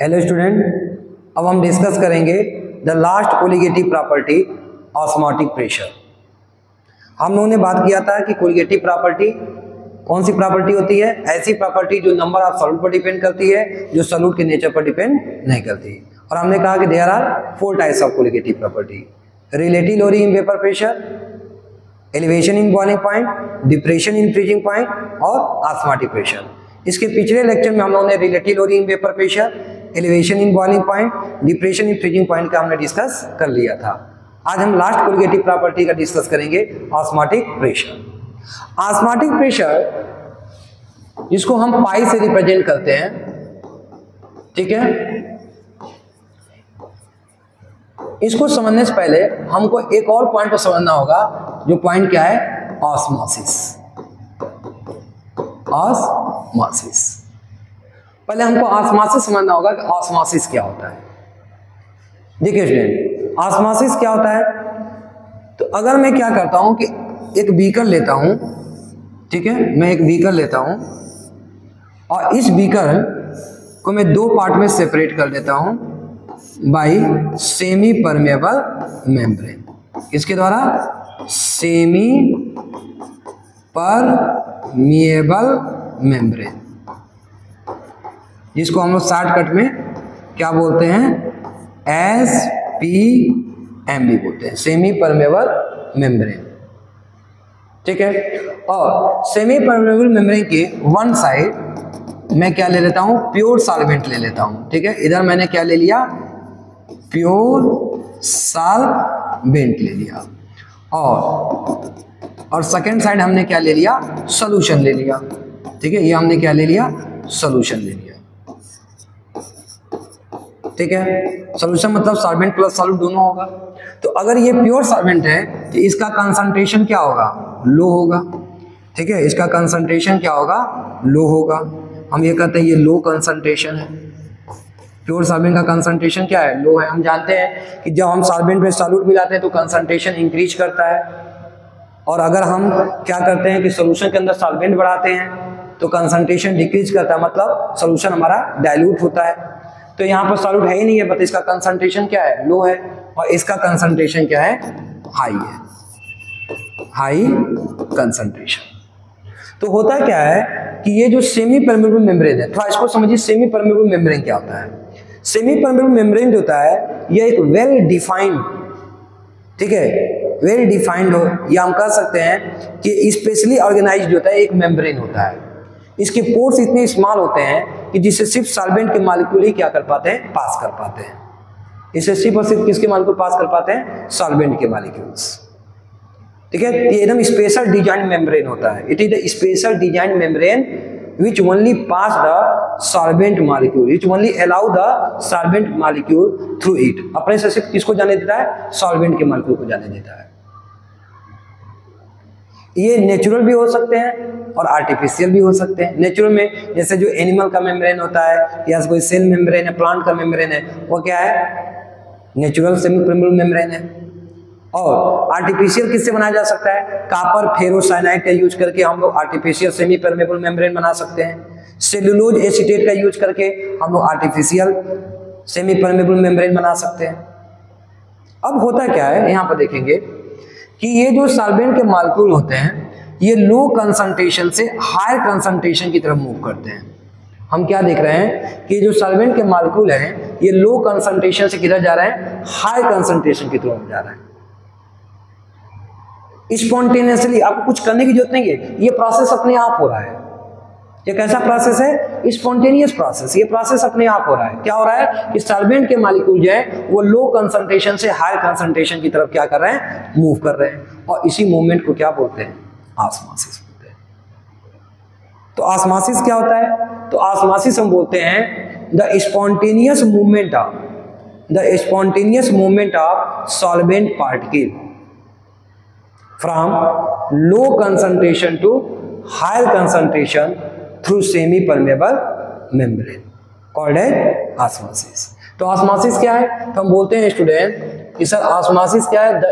Hello student, अब हम discuss करेंगे the last colligative property osmotic pressure. हम लोगों ने बात किया था कि कोलिगेटिव प्रॉपर्टी कौन सी प्रॉपर्टी होती है? ऐसी प्रॉपर्टी जो नंबर ऑफ सॉल्यूट पर डिपेंड करती है, जो सॉल्यूट के नेचर पर डिपेंड नहीं करती। और हमने कहा कि there are 4 types of colligative property: relative lowering in vapour pressure, elevation in boiling point, depression in freezing point और ऑस्मोटिक प्रेशर। इसके पिछले लेक्चर में हम लोगों ने relative lowering in vapour pressure, elevation in boiling point, depression in freezing point का हमने discuss कर लिया था। आज हम लास्ट कोलिगेटिव प्रॉपर्टी का डिस्कस करेंगे, ऑस्मोटिक प्रेशर। ऑस्मोटिक प्रेशर जिसको हम पाई से रिप्रेजेंट करते हैं, ठीक है। इसको समझने से पहले हमको एक और पॉइंट को समझना होगा, जो पॉइंट क्या है? ऑस्मोसिस। ऑस्मोसिस, पहले हमको ऑस्मोसिस समझना होगा कि ऑस्मोसिस क्या होता है। देखिए स्टूडेंट, ऑस्मोसिस क्या होता है? तो अगर मैं क्या करता हूं कि एक बीकर लेता हूं, ठीक है, मैं एक बीकर लेता हूं और इस बीकर को मैं 2 पार्ट में सेपरेट कर देता हूं बाई सेमी परमेबल मेम्ब्रेन। किसके द्वारा? सेमी परमिएबल मेम्ब्रेन, जिसको हम लोग शॉर्टकट में क्या बोलते हैं? SPMB बोलते हैं, सेमी परमेबल मेम्ब्रेन, ठीक है। और सेमी परमेबल मेम्ब्रेन के वन साइड मैं क्या ले लेता हूं? प्योर सॉल्वेंट ले लेता हूं, ठीक है। इधर मैंने क्या ले लिया? प्योर सॉल्वेंट ले लिया। और सेकेंड साइड हमने क्या ले लिया? सॉल्यूशन ले लिया, ठीक है। ये हमने क्या ले लिया? सॉल्यूशन ले लिया, ठीक है। सॉल्यूशन मतलब सॉल्वेंट प्लस सॉल्यूट दोनों होगा। तो अगर ये प्योर सॉल्वेंट है तो इसका कंसंट्रेशन क्या होगा? लो होगा, ठीक है। इसका कंसंट्रेशन क्या होगा? लो होगा। हम ये कहते हैं ये लो कंसंट्रेशन है। प्योर सॉल्वेंट का कंसंट्रेशन क्या है? लो है। हम जानते हैं कि जब हम सॉल्वेंट में सॉल्यूट मिलाते हैं तो कंसंट्रेशन इंक्रीज करता है, और अगर हम क्या करते हैं कि सॉल्यूशन के अंदर सॉल्वेंट बढ़ाते हैं तो कंसंट्रेशन डिक्रीज करता है, मतलब सॉल्यूशन हमारा डाइल्यूट होता है। तो यहाँ पर सॉल्यूट है ही नहीं है, बट इसका कंसंट्रेशन क्या है? लो है। और इसका कंसंट्रेशन क्या है? हाई है, हाई कंसंट्रेशन। तो होता क्या है कि ये जो सेमी परमेबल मेम्ब्रेन है, थोड़ा इसको समझिए। सेमी परमेबल मेम्ब्रेन क्या होता है? सेमी परमेबल मेम्ब्रेन जो होता है ये एक वेल डिफाइंड, ठीक है, वेल डिफाइंड हो, या हम कह सकते हैं कि स्पेशली ऑर्गेनाइज्ड होता है, एक मेम्ब्रेन होता है। इसके पोर्स इतने स्मॉल होते हैं कि जिससे सिर्फ सॉल्वेंट के मॉलिक्यूल ही क्या कर पाते हैं? पास कर पाते हैं। इससे सिर्फ और सिर्फ किसके मॉलिक्यूल पास कर पाते हैं? सॉल्वेंट के मॉलिक्यूल्स, ठीक है। ये एकदम स्पेशल डिजाइन मेम्ब्रेन होता है। It is the special design membrane which only pass the solvent molecule, which only allow the solvent molecule through it। अपने से सिर्फ किसको जाने देता है? सॉल्वेंट के मॉलिक्यूल को जाने देता है। ये नेचुरल भी हो सकते हैं और आर्टिफिशियल भी हो सकते हैं। नेचुरल में जैसे जो एनिमल का मेम्ब्रेन होता है, या कोई सेल मेम्ब्रेन है, प्लांट का मेम्ब्रेन है, वो क्या है? नेचुरल सेमी परमेबल मेम्ब्रेन है। और आर्टिफिशियल किससे बनाया जा सकता है? कॉपर फेरोसाइनाइड का यूज करके हम लोग आर्टिफिशियल सेमी परमेबल मेम्ब्रेन बना सकते हैं। सेलुलोज एसीटेट का यूज करके हम लोग आर्टिफिशियल सेमी परमेबल मेम्ब्रेन बना सकते हैं। अब होता क्या है, यहाँ पर देखेंगे कि ये जो सॉल्वेंट के मॉलिक्यूल होते हैं, ये लो कंसंट्रेशन से हायर कंसंट्रेशन की तरफ मूव करते हैं। हम क्या देख रहे हैं कि जो सॉल्वेंट के मॉलिक्यूल हैं, ये लो कंसंट्रेशन से किधर जा रहे हैं? हाई कंसंट्रेशन की तरफ जा रहे हैं। स्पॉन्टेनियसली, आपको कुछ करने की जरूरत नहीं है, ये प्रोसेस अपने आप हो रहा है। ये कैसा प्रोसेस है? Spontaneous process. ये प्रोसेस अपने आप हो रहा है। क्या हो रहा है कि सॉल्वेंट के मॉलिक्यूल जो है वो लो कंसंट्रेशन से हाई कंसंट्रेशन की तरफ क्या कर रहे हैं? मूव कर रहे हैं। और इसी मूवमेंट को क्या बोलते हैं? ऑस्मोसिस बोलते हैं। तो ऑस्मोसिस क्या होता है? तो ऑस्मोसिस हम बोलते हैं the spontaneous movement of solvent particle from low concentration to higher concentration through semi permeable membrane called as osmosis। तो osmosis क्या है? तो हम बोलते हैं स्टूडेंट कि सर osmosis क्या है? the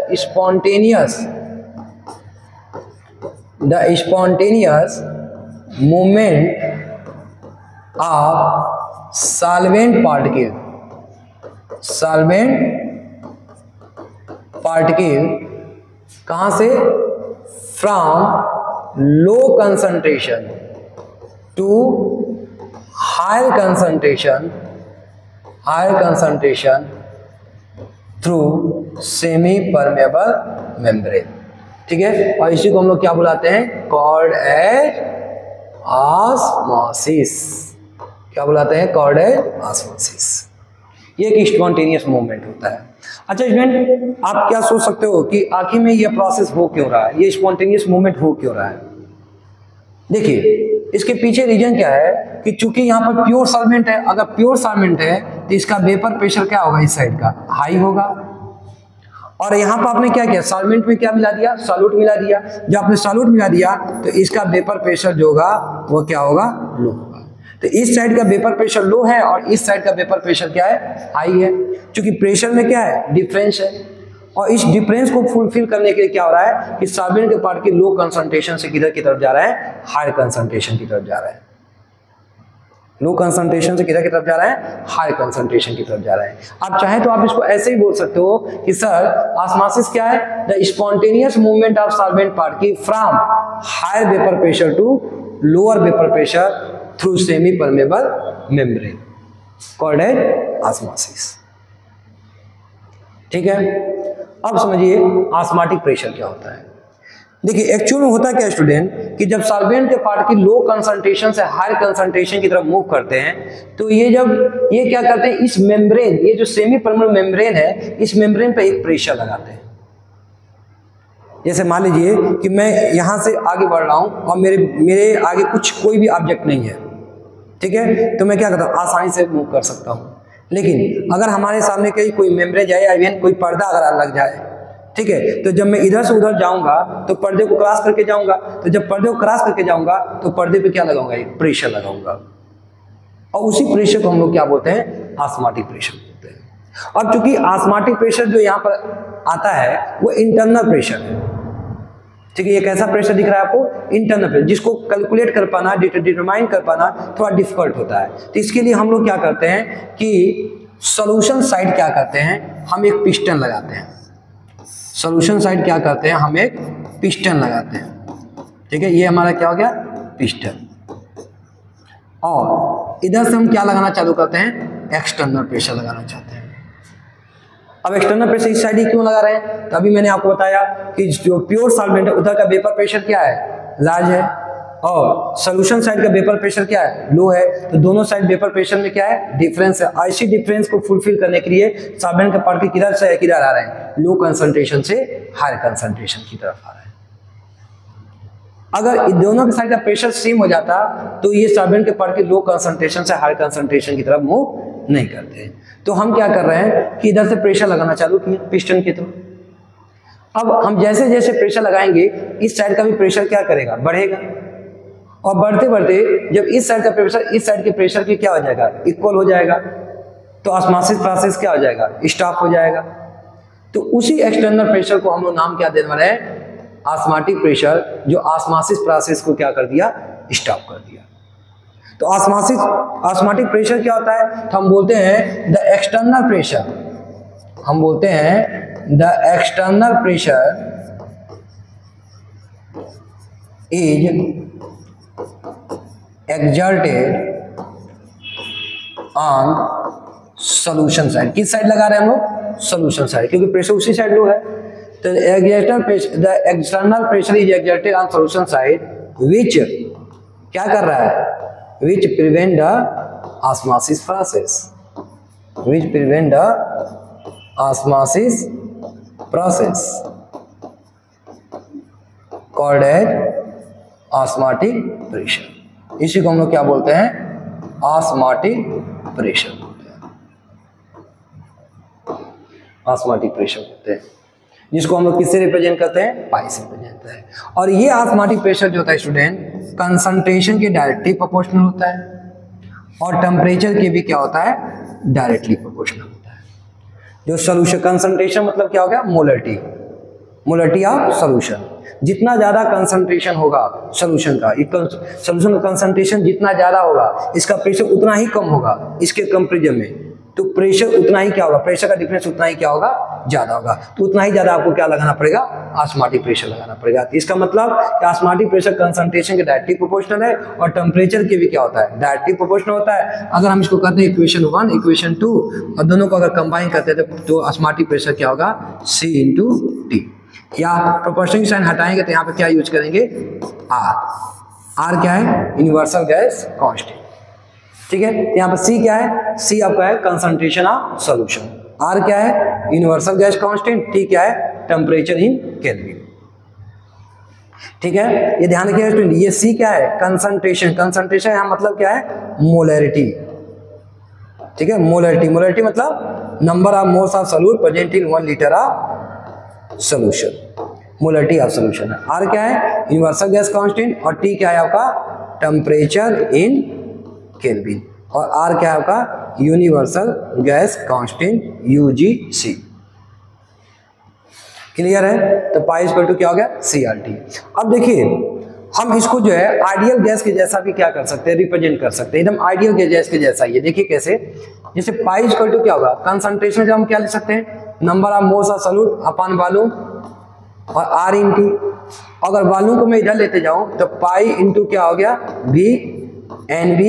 spontaneous movement of solvent particle कहां से, from low concentration to higher concentration through semi permeable membrane. ठीक है, और इसी को हम लोग क्या बुलाते हैं, कॉल्ड एज ऑस्मोसिस। क्या बुलाते हैं, कॉल्ड एज ऑस्मोसिस। ये एक स्पॉन्टेनियस मूवमेंट होता है। अच्छा स्टूडेंट, आप क्या सोच सकते हो कि आखिर में ये प्रोसेस हो क्यों रहा है, ये स्पॉन्टेनियस मूवमेंट हो क्यों रहा है? देखिए, इसके पीछे रीजन क्या है कि चूंकि यहाँ पर प्योर सॉल्वेंट है, अगर प्योर सॉल्वेंट है तो इसका वेपर प्रेशर क्या होगा, इस साइड का हाई होगा। और यहाँ पर आपने क्या किया, सॉल्वेंट में क्या मिला दिया, सॉल्यूट मिला दिया। जब आपने सॉल्यूट मिला दिया तो इसका वेपर प्रेशर जो होगा वो क्या होगा, लो होगा। तो इस साइड का वेपर प्रेशर लो है और इस साइड का वेपर प्रेशर क्या है, हाई है। क्योंकि प्रेशर में क्या है, डिफरेंस है, और इस डिफरेंस को फुलफिल करने के लिए क्या हो रहा है कि सॉल्वेंट के पार्ट की लो कंसंट्रेशन से किधर की तरफ जा रहा है, हायर कंसंट्रेशन की तरफ जा रहा है। लो कंसंट्रेशन से किधर की तरफ जा रहा है, हायर कंसंट्रेशन की तरफ जा रहा है। आप चाहे तो आप इसको ऐसे ही बोल सकते हो कि सर ऑस्मोसिस क्या है, the spontaneous movement of solvent particle from higher vapour pressure to lower vapour pressure through semi permeable membrane, called as osmosis. ठीक है, अब समझिए ऑस्मोटिक प्रेशर क्या होता है। देखिए एक्चुअल में होता क्या स्टूडेंट कि जब सॉल्वेंट के पार्ट की लो कंसंट्रेशन से हायर कंसंट्रेशन की तरफ मूव करते हैं तो ये क्या करते हैं, इस मेम्ब्रेन, ये जो सेमी परमेबल मेम्ब्रेन है, इस मेम्ब्रेन पे एक प्रेशर लगाते हैं। जैसे मान लीजिए कि मैं यहां से आगे बढ़ रहा हूं और मेरे आगे कोई भी ऑब्जेक्ट नहीं है, ठीक है, तो मैं क्या करता हूं, आसानी से मूव कर सकता हूं। लेकिन अगर हमारे सामने कहीं कोई मेम्ब्रेन जाए या इवन कोई पर्दा अगर लग जाए, ठीक है, तो जब मैं इधर से उधर जाऊंगा तो पर्दे को क्रॉस करके जाऊंगा, तो जब पर्दे को क्रॉस करके जाऊंगा तो पर्दे पे क्या लगाऊंगा, एक प्रेशर लगाऊंगा, और उसी प्रेशर को हम लोग क्या बोलते हैं, ऑस्मोटिक प्रेशर बोलते हैं। और चूंकि ऑस्मोटिक प्रेशर जो यहाँ पर आता है वो इंटरनल प्रेशर है। ठीक है, ये कैसा प्रेशर दिख रहा है आपको, इंटरनल प्रेशर, जिसको कैलकुलेट कर पाना, डिटरमाइन कर पाना थोड़ा डिफिकल्ट होता है। तो इसके लिए हम लोग क्या करते हैं कि सॉल्यूशन साइड क्या करते हैं, हम एक पिस्टन लगाते हैं। सॉल्यूशन साइड क्या करते हैं, हम एक पिस्टन लगाते हैं। ठीक है, ये हमारा क्या हो गया, पिस्टन। और इधर से हम क्या लगाना चालू करते हैं, एक्सटर्नल प्रेशर लगाना चाहते हैं। अब एक्सटर्नल प्रेशर इस साइड ही क्यों लगा रहे हैं, तो अभी मैंने आपको बताया कि जो प्योर सॉल्वेंट है उधर का वेपर प्रेशर क्या है, लार्ज है, और सॉल्यूशन साइड का वेपर प्रेशर क्या है, लो है। तो दोनों साइड वेपर प्रेशर में क्या है, डिफरेंस है। इसी डिफरेंस को फुलफिल करने के लिए सॉल्वेंट का पार्टिकल किधर से किधर आ रहे हैं, लो कंसंट्रेशन से हायर कंसंट्रेशन की तरफ आ रहे हैं। अगर इन दोनों के साइड का प्रेशर सेम हो जाता तो ये सॉल्वेंट के पार्टिकल लो कंसंट्रेशन से हायर कंसंट्रेशन की तरफ मूव नहीं करते। तो हम क्या कर रहे हैं कि इधर से प्रेशर लगाना चालू किए पिस्टन की तरफ। अब हम जैसे जैसे प्रेशर लगाएंगे इस साइड का भी प्रेशर क्या करेगा, बढ़ेगा, और बढ़ते बढ़ते जब इस साइड का प्रेशर इस साइड के प्रेशर की क्या हो जाएगा, इक्वल हो जाएगा, तो ऑस्मोसिस प्रोसेस क्या हो जाएगा, स्टॉप हो जाएगा। तो उसी एक्सटर्नल प्रेशर को हम लोग नाम क्या देने वाले हैं, ऑस्मोटिक प्रेशर, जो ऑस्मोसिस प्रोसेस को क्या कर दिया, स्टॉप कर दिया। तो ऑस्मोटिक प्रेशर क्या होता है, तो हम बोलते हैं द एक्सटर्नल प्रेशर, हम बोलते हैं the external pressure is exerted on solution side। किस साइड लगा रहे हैं हम लोग, सॉल्यूशन साइड, क्योंकि प्रेशर उसी साइड लो है। तो the external pressure is exerted on solution side which क्या कर रहा है, which prevent the osmosis process, which prevent the osmosis process called as osmotic pressure। इसी को हम लोग क्या बोलते हैं, ऑस्मोटिक प्रेशर बोलते हैं, ऑस्मोटिक प्रेशर बोलते हैं, जिसको हम लोग किससे रिप्रेजेंट करते हैं, पाई से रिप्रेजेंट करते हैं। और ये ऑस्मोटिक प्रेशर जो होता है स्टूडेंट, कंसंट्रेशन के डायरेक्टली प्रोपोर्शनल होता है, और टेम्परेचर के भी क्या होता है, डायरेक्टली प्रोपोर्शनल होता है। जो सॉल्यूशन कंसंट्रेशन मतलब क्या हो गया, मोलरिटी, मोलरिटी ऑफ सोल्यूशन। जितना ज्यादा कंसंट्रेशन होगा सोल्यूशन का, सोल्यूशन का कंसंट्रेशन जितना ज्यादा होगा इसका प्रेशर उतना ही कम होगा इसके कंपेरिजन में, तो प्रेशर उतना ही क्या होगा, प्रेशर का डिफरेंस उतना ही क्या होगा, ज्यादा होगा। तो उतना ही ज्यादा आपको क्या लगाना पड़ेगा, ऑस्मोटिक प्रेशर लगाना पड़ेगा। तो इसका मतलब कि ऑस्मोटिक प्रेशर कंसंट्रेशन के डायरेक्टली प्रोपोर्शनल है और टेम्परेचर के भी क्या होता है, डायरेक्टली प्रोपोर्शनल होता है। अगर हम इसको कहते हैं इक्वेशन 1 इक्वेशन 2 और दोनों को अगर कंबाइन करते हैं तो ऑस्मोटिक प्रेशर क्या होगा, C × T। या प्रोपोर्शनल साइन हटाएंगे तो यहाँ पे क्या यूज करेंगे, R क्या है, यूनिवर्सल गैस कांस्टेंट, ठीक है। यहाँ पर C क्या है, C आपका है कंसंट्रेशन ऑफ सॉल्यूशन, R क्या है यूनिवर्सल गैस कांस्टेंट, T क्या है टेम्परेचर इन केल्विन, ठीक है। ये ध्यान रखिएगा स्टूडेंट, ये C क्या है कंसंट्रेशन, कंसंट्रेशन यहाँ मतलब क्या है मोलैरिटी, ठीक है। मोलैरिटी मतलब number of moles of solute present in 1 litre of solution, molarity of solution है। R क्या है यूनिवर्सल गैस कांस्टेंट और T क्या है आपका टेम्परेचर इन केल्विन और R क्या है आपका universal gas constant UGC। Clear है, तो पाई इक्वल टू क्या हो गया CRT। अब देखिए हम इसको जो है आइडियल गैस के जैसा भी क्या कर सकते हैं, रिप्रेजेंट कर सकते हैं, एकदम आइडियल गैस के जैसा ही है। देखिए कैसे, जैसे पाई इक्वल टू क्या होगा, कंसंट्रेशन जब हम क्या लिख सकते हैं, number of moles of solute upon volume और R इन T। अगर वॉल्यूम को मैं इधर लेते जाऊं तो पाई इंटू क्या हो गया V NV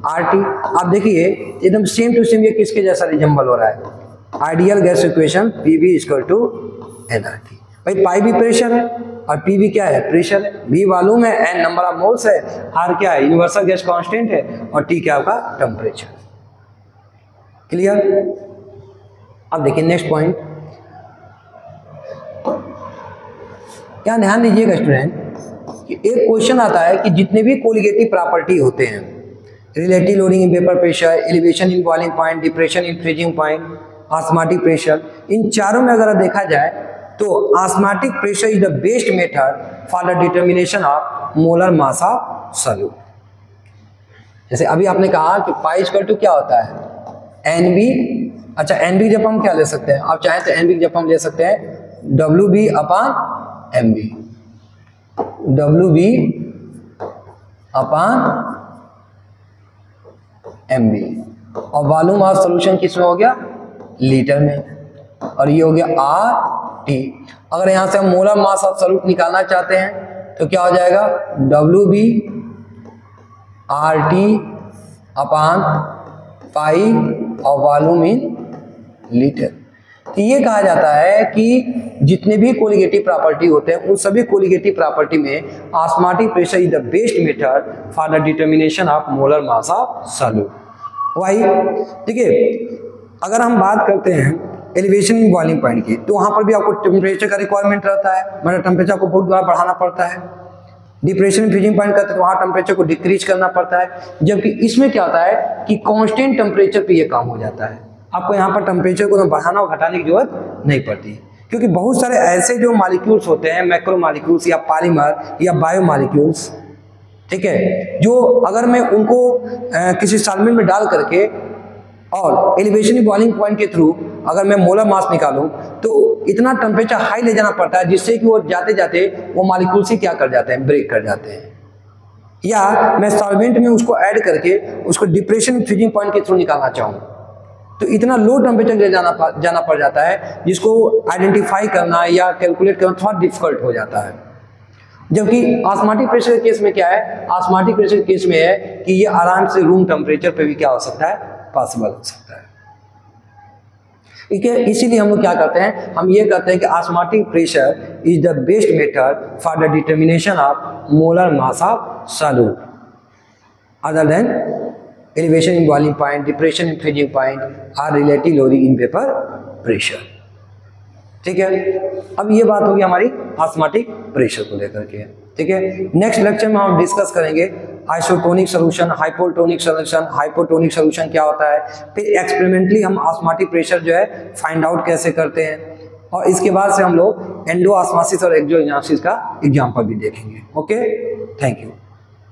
RT। आप देखिए एकदम सेम टू सेम ये किसके जैसा रिजम्बल हो रहा है, ideal gas equation PV = nRT। भाई पाई भी प्रेशर है और P भी क्या है, प्रेशर है, V वॉल्यूम है, N नंबर ऑफ मोल्स है, R क्या है यूनिवर्सल गैस कांस्टेंट है और T क्या होगा टेम्परेचर। क्लियर। अब देखिए नेक्स्ट पॉइंट, यहाँ ध्यान दीजिएगा स्टूडेंट कि एक क्वेश्चन आता है कि जितने भी कोलिगेटिव प्रॉपर्टी होते हैं, relative lowering in vapour pressure, elevation in boiling point, depression in freezing point, osmotic pressure, इन चारों में अगर देखा जाए तो osmotic pressure is the best method for the determination of molar mass of solute. जैसे अभी आपने कहा कि पाई इक्वल टू क्या होता है NB, अच्छा NB जब हम क्या ले सकते हैं, आप चाहें तो NB जब हम ले सकते हैं WB upon MB, WB upon MB और वॉल्यूम ऑफ सॉल्यूशन किस में हो गया, लीटर में, और ये हो गया RT। अगर यहां से हम मोलर मास ऑफ सॉल्यूट निकालना चाहते हैं तो क्या हो जाएगा, WB RT अपॉन पाई और वॉल्यूम इन लीटर। तो ये कहा जाता है कि जितने भी कोलिगेटिव प्रॉपर्टी होते हैं उन सभी कोलिगेटिव प्रॉपर्टी में osmotic pressure is the best method for the determination of molar mass of solute. Why ठीक है। अगर हम बात करते हैं एलिवेशन इन बॉइलिंग पॉइंट की, तो वहां पर भी आपको टेम्परेचर का रिक्वायरमेंट रहता है, मतलब टेम्परेचर को बहुत बार बढ़ाना पड़ता है। डिप्रेशन इन फ्रीजिंग पॉइंट करते तो वहां टेम्परेचर को डिक्रीज करना पड़ता है, जबकि इसमें क्या होता है कि कांस्टेंट टेम्परेचर पे ये काम हो जाता है। आपको यहाँ पर टेम्परेचर को बढ़ाना और घटाने की जरूरत नहीं पड़ती, क्योंकि बहुत सारे ऐसे जो मॉलिक्यूल्स होते हैं, मैक्रो मॉलिक्यूल्स या पॉलीमर या बायो मॉलिक्यूल्स, ठीक है, जो अगर मैं उनको किसी सॉल्वेंट में डाल करके और एलिवेशन बॉइलिंग पॉइंट के थ्रू अगर मैं मोलर मास निकालूं तो इतना टेम्परेचर हाई ले जाना पड़ता है जिससे कि वो जाते जाते वो मॉलिक्यूल से क्या कर जाते हैं, ब्रेक कर जाते हैं। या मैं सॉल्वेंट में उसको ऐड करके उसको डिप्रेशन फ्रीजिंग पॉइंट के थ्रू निकालना चाहूँ तो इतना लो टेम्परेचर ले जाना पड़ जाता है, जिसको आइडेंटिफाई करना या कैलकुलेट करना थोड़ा डिफिकल्ट हो जाता है। जबकि ऑस्मोटिक प्रेशर के केस में क्या है, ऑस्मोटिक प्रेशर के केस में है कि ये आराम से रूम टेम्परेचर पे भी क्या हो सकता है, पॉसिबल हो सकता है। ठीक है, इसीलिए हम लोग क्या करते हैं, हम ये कहते हैं कि osmotic pressure is the best method for the determination of molar mass of solute other than elevation in boiling point, depression in freezing point और relative lowering in vapour pressure. ठीक है, अब ये बात होगी हमारी ऑस्मोटिक प्रेशर को लेकर के। ठीक है, नेक्स्ट लेक्चर में हम डिस्कस करेंगे isotonic solution, hypotonic solution, hypotonic solution क्या होता है, फिर एक्सपेरिमेंटली हम ऑस्मोटिक प्रेशर जो है फाइंड आउट कैसे करते हैं, और इसके बाद से हम लोग एंडोऑस्मोसिस और एक्सोऑस्मोसिस का एग्जांपल भी देखेंगे। Okay, thank you.